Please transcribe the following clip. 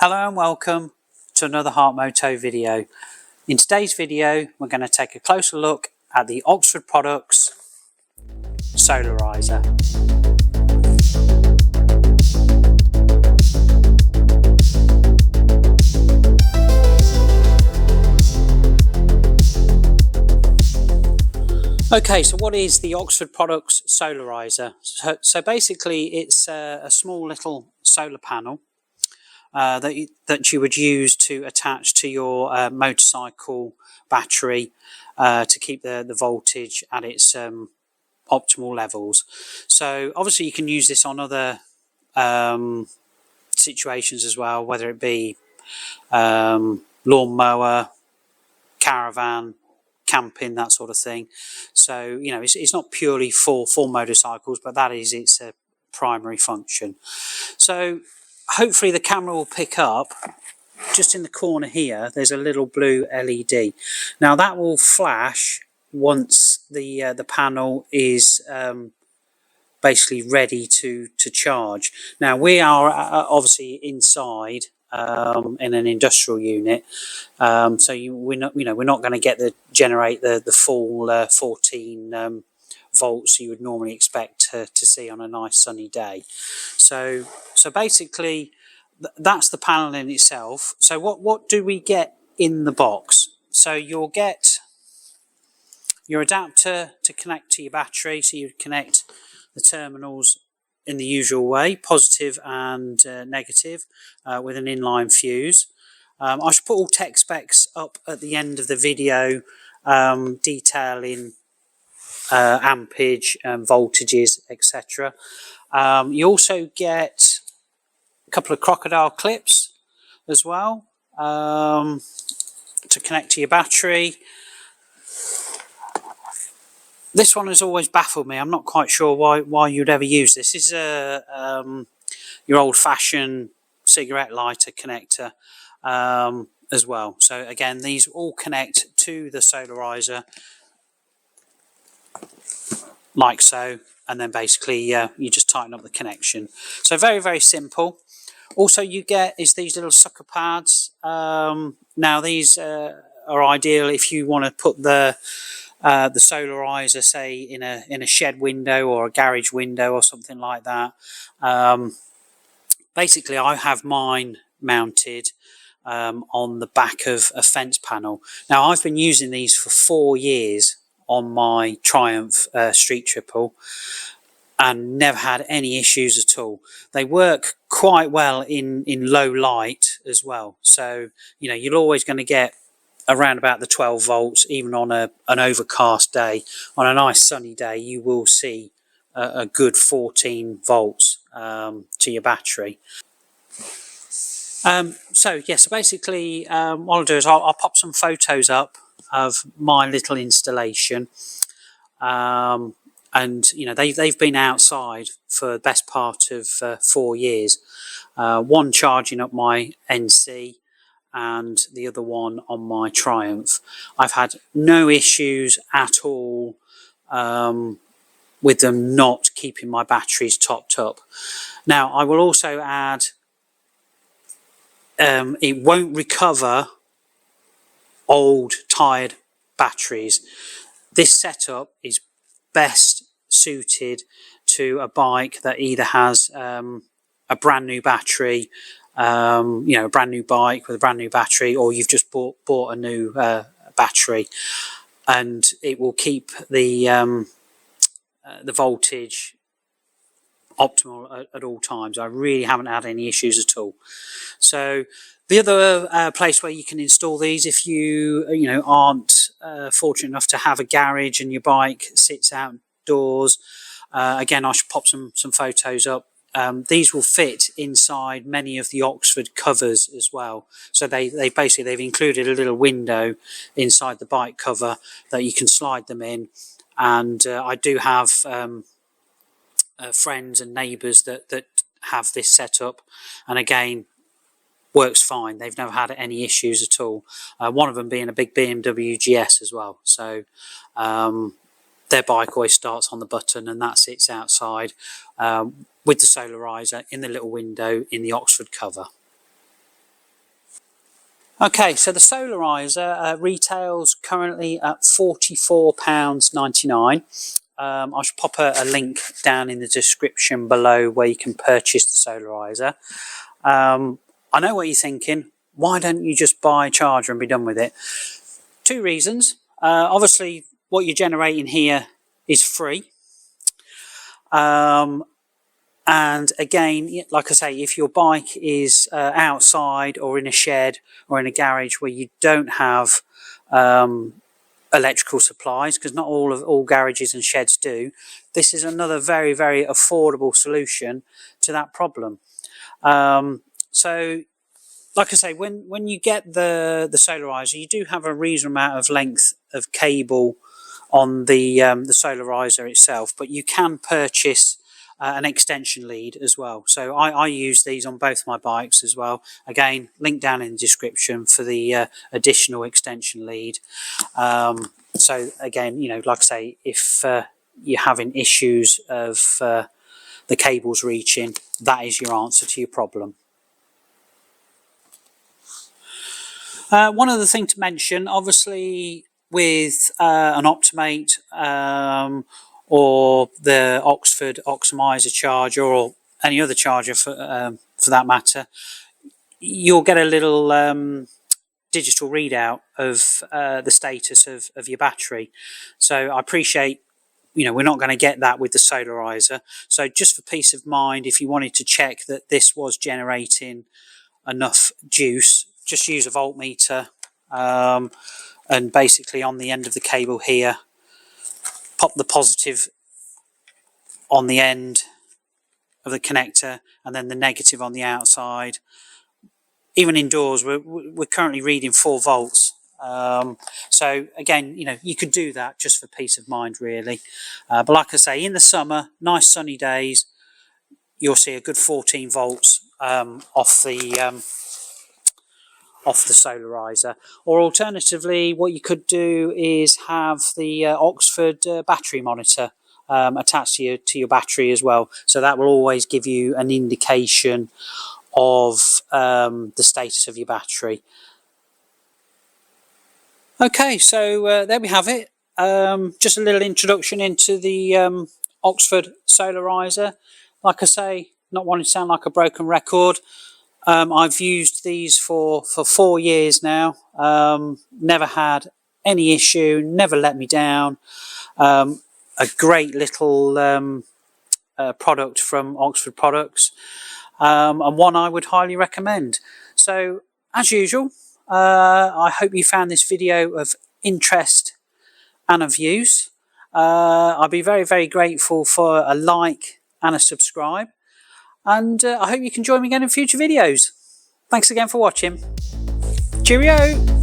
Hello and welcome to another Moto video. In today's video we're going to take a closer look at the Oxford Products Solariser. Okay, so what is the Oxford Products Solariser? So basically it's a small little solar panel that you would use to attach to your motorcycle battery to keep the voltage at its optimal levels. So obviously you can use this on other situations as well, whether it be lawnmower, caravan, camping, that sort of thing. So you know it's not purely for motorcycles, but that is its primary function. So hopefully the camera will pick up just in the corner here there's a little blue LED. Now that will flash once the panel is basically ready to charge. Now we are obviously inside in an industrial unit, so we're not going to generate the full 14 volts you would normally expect to see on a nice sunny day. So basically that's the panel in itself. So what do we get in the box? So you'll get your adapter to connect to your battery. So you connect the terminals in the usual way, positive and negative, with an inline fuse. I should put all tech specs up at the end of the video, detailing ampage, voltages, etc. You also get a couple of crocodile clips as well to connect to your battery. This one has always baffled me. I'm not quite sure why you'd ever use this. This is your old-fashioned cigarette lighter connector as well. So again, these all connect to the Solariser like so, and then basically you just tighten up the connection. So very simple. Also you get is these little sucker pads. Now these are ideal if you want to put the Solariser, say in a shed window or a garage window or something like that. Basically I have mine mounted on the back of a fence panel. Now I've been using these for 4 years on my Triumph Street Triple and never had any issues at all. They work quite well in low light as well. So you know you're always going to get around about the 12 volts, even on an overcast day. On a nice sunny day you will see a good 14 volts to your battery. So basically what I'll do is I'll pop some photos up of my little installation, and you know they've been outside for the best part of 4 years. One charging up my NC and the other one on my Triumph. I've had no issues at all with them not keeping my batteries topped up. Now I will also add it won't recover old tired batteries. This setup is best suited to a bike that either has a brand new battery, a brand new bike with a brand new battery, or you've just bought a new battery, and it will keep the voltage optimal at all times. I really haven't had any issues at all. So the other place where you can install these, if you aren't fortunate enough to have a garage and your bike sits outdoors, again I should pop some photos up. These will fit inside many of the Oxford covers as well. So they've included a little window inside the bike cover that you can slide them in. And I do have friends and neighbours that have this set up, and again works fine. They've never had any issues at all. One of them being a big BMW GS as well. So their bike always starts on the button, and that sits outside with the Solariser in the little window in the Oxford cover. Okay, so the Solariser retails currently at £44.99. I should pop a link down in the description below where you can purchase the Solariser. I know what you're thinking. Why don't you just buy a charger and be done with it? Two reasons. Obviously, what you're generating here is free. And again, like I say, if your bike is outside or in a shed or in a garage where you don't have electrical supplies, because not all garages and sheds do, this is another very, very affordable solution to that problem. So, like I say, when you get the Solariser, you do have a reasonable amount of length of cable on the Solariser itself, but you can purchase an extension lead as well. So I use these on both my bikes as well. Again, link down in the description for the additional extension lead. So again, like I say, if you're having issues of the cables reaching, that is your answer to your problem. One other thing to mention, obviously, with an Optimate or the Oxford Solariser charger, or any other charger for that matter, you'll get a little digital readout of the status of your battery. So I appreciate, we're not going to get that with the Solariser. So just for peace of mind, if you wanted to check that this was generating enough juice, just use a voltmeter, and basically on the end of the cable here, pop the positive on the end of the connector and then the negative on the outside. Even indoors, we're currently reading 4 volts. So again, you could do that just for peace of mind, really. But like I say, in the summer, nice sunny days, you'll see a good 14 volts off the Solariser. Or alternatively, what you could do is have the Oxford battery monitor attached to your battery as well. So that will always give you an indication of the status of your battery. Okay, so there we have it. Just a little introduction into the Oxford Solariser. Like I say, not wanting to sound like a broken record, I've used these for 4 years now. Never had any issue, never let me down. A great little product from Oxford Products, and one I would highly recommend. So, as usual, I hope you found this video of interest and of use. I'd be very, very grateful for a like and a subscribe. And I hope you can join me again in future videos. Thanks again for watching. Cheerio!